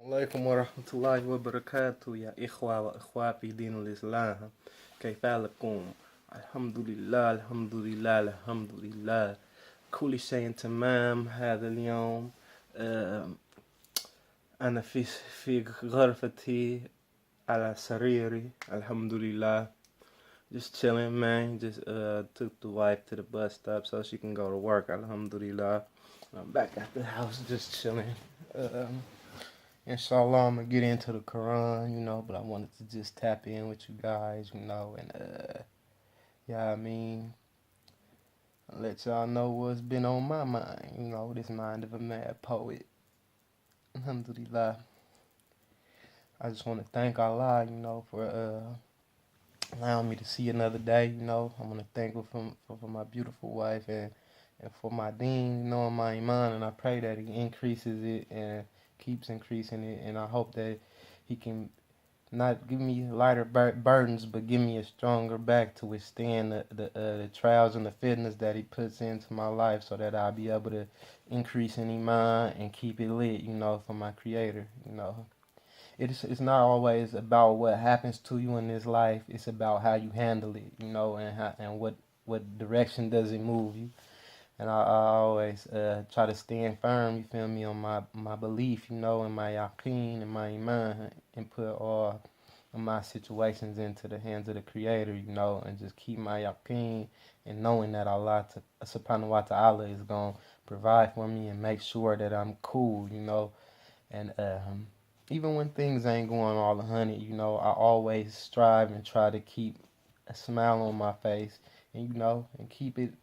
عليكم ورحمة الله وبركاته يا إخوة وأخوات في دين الإسلام. كيف حالكم؟ الحمد لله الحمد لله الحمد لله. كل شيء تمام هذا اليوم. آه، أنا في غرفتي على سريري الحمد لله. Just chilling, man. Just took the wife to the bus stop so she can go to work. Alhamdulillah. I'm back at the house just chilling. Inshallah, I'm gonna get into the Quran, but I wanted to just tap in with you guys, and yeah, I mean, let y'all know what's been on my mind, this mind of a mad poet. Alhamdulillah. I just want to thank Allah, for allowing me to see another day. I want to thank her for my beautiful wife and for my deen, and my iman, and I pray that he increases it and keeps increasing it, and I hope that he can not give me lighter burdens, but give me a stronger back to withstand the trials and the fitness that he puts into my life, so that I'll be able to increase in iman and keep it lit, for my creator. It's not always about what happens to you in this life. It's about how you handle it, and what direction does it move you. And I always try to stand firm, you feel me, on my belief, and my yaqeen and my iman, and put all of my situations into the hands of the Creator, and just keep my yaqeen and knowing that Allah subhanahu wa ta'ala is going to provide for me and make sure that I'm cool. And even when things ain't going all 100, I always strive and try to keep a smile on my face and keep it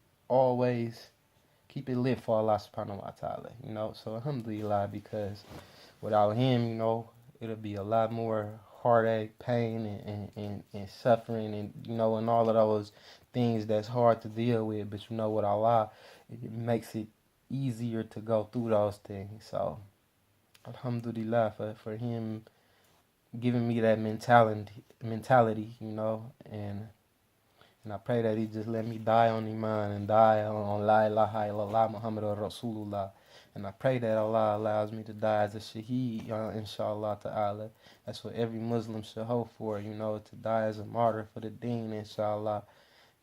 lit for Allah subhanahu wa ta'ala. So alhamdulillah, because without him, it'll be a lot more heartache, pain, and suffering, and all of those things that's hard to deal with. But with Allah, it makes it easier to go through those things. So alhamdulillah for him giving me that mentality, and I pray that he just let me die on Iman and die on La ilaha illallah Muhammadur Rasulullah. And I pray that Allah allows me to die as a shaheed, inshallah ta'ala. That's what every Muslim should hope for, to die as a martyr for the deen, inshallah,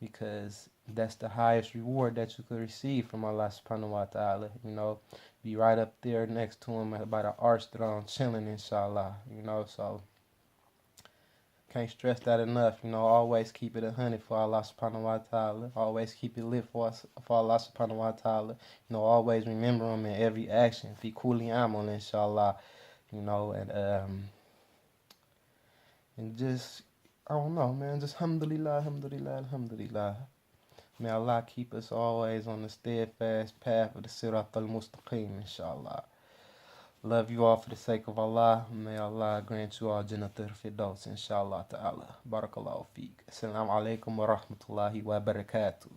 because that's the highest reward that you could receive from Allah subhanahu wa ta'ala, be right up there next to him by the arch throne, chilling, inshallah, so can't stress that enough, always keep it 100 for Allah subhanahu wa ta'ala, always keep it lit for Allah subhanahu wa ta'ala, always remember him in every action, fi kulli amal, inshallah, and just, I don't know, man, just alhamdulillah, alhamdulillah, alhamdulillah. May Allah keep us always on the steadfast path of the Sirat al-Mustaqim, inshallah. Love you all for the sake of Allah. May Allah grant you all Jannat al-Firdaus, inshallah ta'ala. Barakallahu feek. Assalamu alaikum wa rahmatullahi wa barakatuh.